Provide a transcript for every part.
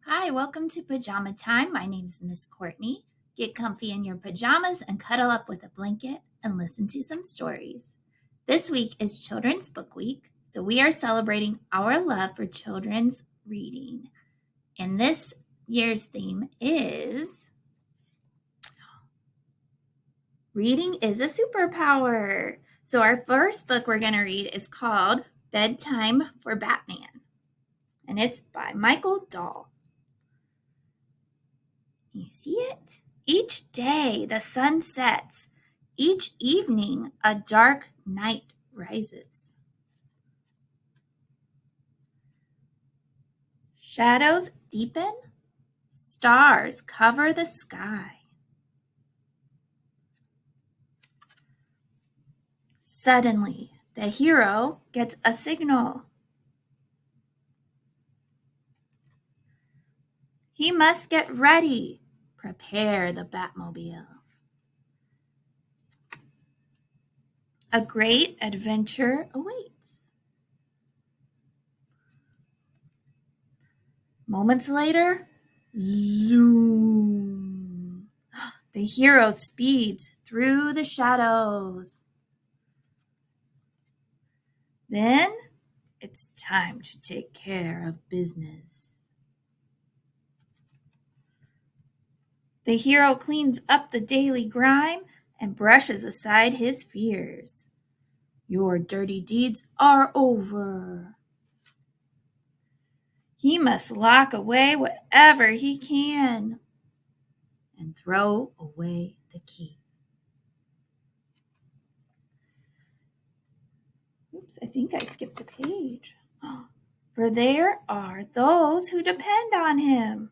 Hi, welcome to Pajama Time. My name is Miss Courtney. Get comfy in your pajamas and cuddle up with a blanket and listen to some stories. This week is Children's Book Week, so we are celebrating our love for children's reading. And this year's theme is Reading is a Superpower. So our first book we're going to read is called Bedtime for Batman, and it's by Michael Dahl. You see it? Each day the sun sets. Each evening a dark night rises. Shadows deepen. Stars cover the sky. Suddenly, the hero gets a signal. He must get ready. Prepare the Batmobile. A great adventure awaits. Moments later, zoom. The hero speeds through the shadows. Then it's time to take care of business. The hero cleans up the daily grime and brushes aside his fears. Your dirty deeds are over. He must lock away whatever he can and throw away the key. Oops, I think I skipped a page. For there are those who depend on him.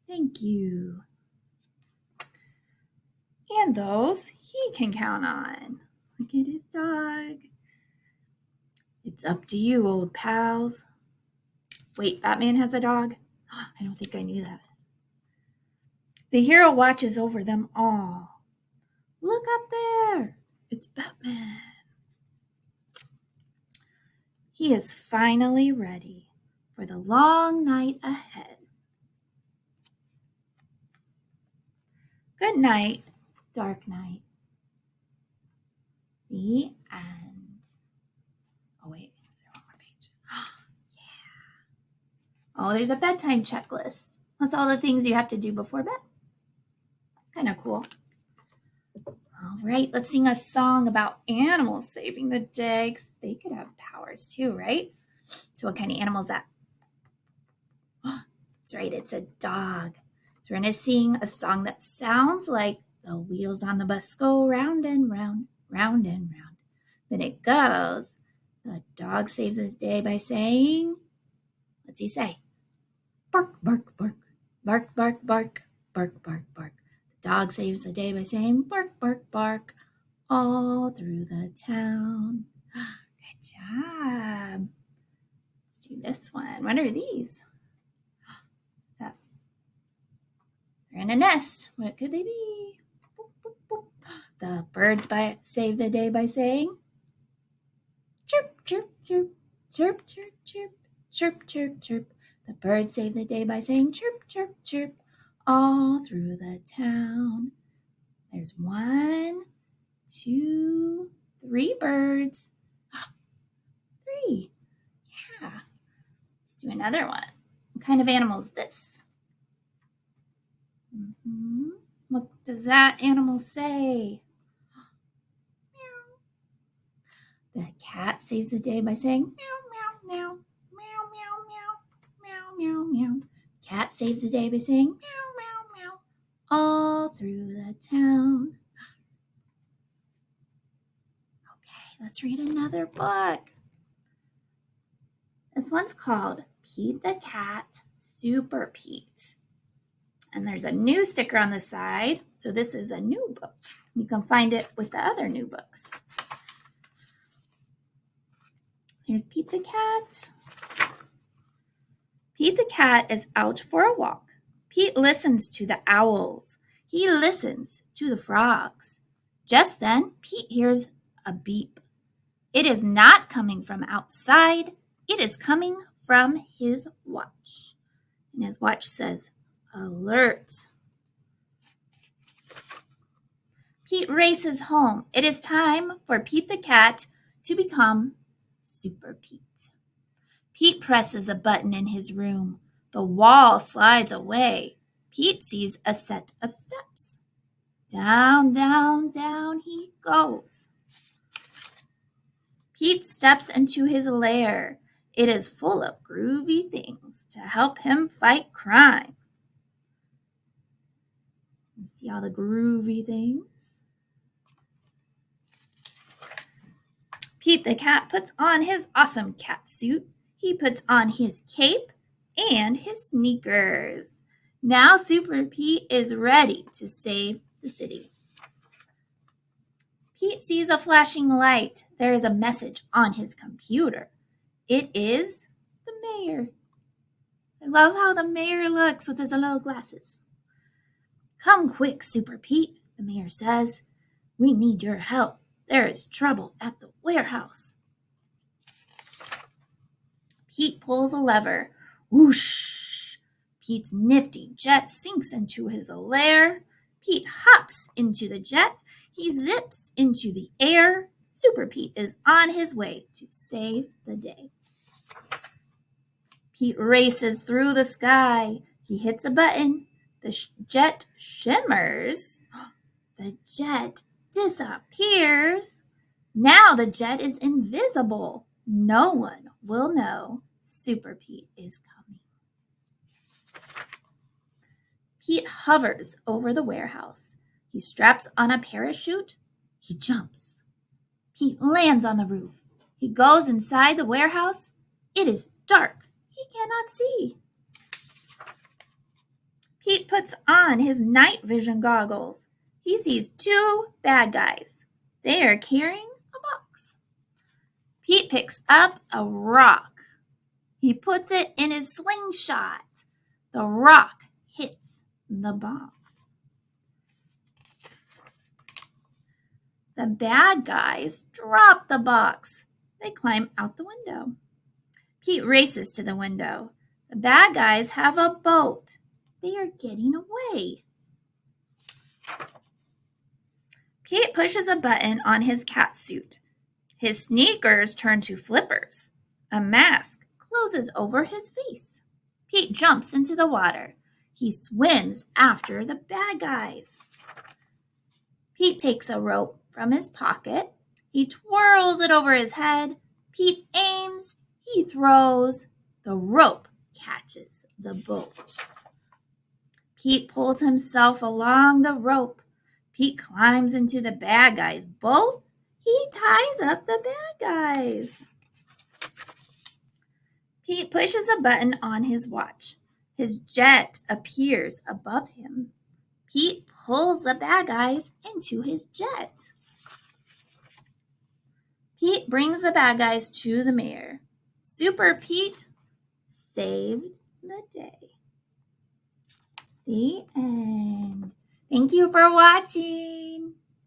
Thank you. And those he can count on. Look at his dog. It's up to you, old pals. Wait, Batman has a dog? I don't think I knew that. The hero watches over them all. Look up there. It's Batman. He is finally ready for the long night ahead. Good night, dark night. The end. Oh, wait. Is there one more page? Yeah. Oh, there's a bedtime checklist. That's all the things you have to do before bed. That's kind of cool. All right, let's sing a song about animals saving the day, 'cause they could have powers too, right? So what kind of animal is that? Oh, that's right, it's a dog. So we're going to sing a song that sounds like the wheels on the bus go round and round, round and round. Then it goes, the dog saves his day by saying, what's he say? Bark, bark, bark, bark, bark, bark, bark, bark, bark. The dog saves the day by saying, bark, bark, bark, all through the town. Good job. Let's do this one. What are these? They're in a nest. What could they be? Boop, boop, boop. The birds save the day by saying, chirp, chirp, chirp, chirp, chirp, chirp, chirp, chirp, chirp. The birds save the day by saying, chirp, chirp, chirp, all through the town. There's 1, 2, 3 birds. 3. Yeah. Let's do another one. What kind of animal is this? What does that animal say? Meow. The cat saves the day by saying meow, meow, meow, meow, meow, meow, meow, meow, meow. Cat saves the day by saying meow, meow, meow, all through the town. Okay, let's read another book. This one's called Pete the Cat, Super Pete. And there's a new sticker on the side. So this is a new book. You can find it with the other new books. Here's Pete the Cat. Pete the Cat is out for a walk. Pete listens to the owls. He listens to the frogs. Just then, Pete hears a beep. It is not coming from outside. It is coming from his watch. and his watch says, alert. Pete races home. It is time for Pete the cat to become Super Pete. Pete presses a button in his room. The wall slides away. Pete sees a set of steps. Down, down, down he goes. Pete steps into his lair. It is full of groovy things to help him fight crime. You see all the groovy things? Pete the cat puts on his awesome cat suit. He puts on his cape and his sneakers. Now Super Pete is ready to save the city. Pete sees a flashing light. There is a message on his computer. It is the mayor. I love how the mayor looks with his little glasses. Come quick, Super Pete, the mayor says. We need your help. There is trouble at the warehouse. Pete pulls a lever. Whoosh! Pete's nifty jet sinks into his lair. Pete hops into the jet. He zips into the air. Super Pete is on his way to save the day. Pete races through the sky. He hits a button. The jet shimmers. The jet disappears. Now the jet is invisible. No one will know Super Pete is coming. Pete hovers over the warehouse. He straps on a parachute. He jumps. Pete lands on the roof. He goes inside the warehouse. It is dark. He cannot see. Pete puts on his night vision goggles. He sees two bad guys. They are carrying a box. Pete picks up a rock. He puts it in his slingshot. The rock hits the box. The bad guys drop the box. They climb out the window. Pete races to the window. The bad guys have a boat. They are getting away. Pete pushes a button on his cat suit. His sneakers turn to flippers. A mask closes over his face. Pete jumps into the water. He swims after the bad guys. Pete takes a rope from his pocket. He twirls it over his head. Pete aims. He throws. The rope catches the boat. Pete pulls himself along the rope. Pete climbs into the bad guy's boat. He ties up the bad guys. Pete pushes a button on his watch. His jet appears above him. Pete pulls the bad guys into his jet. Pete brings the bad guys to the mayor. Super Pete saved the day. The end. Thank you for watching.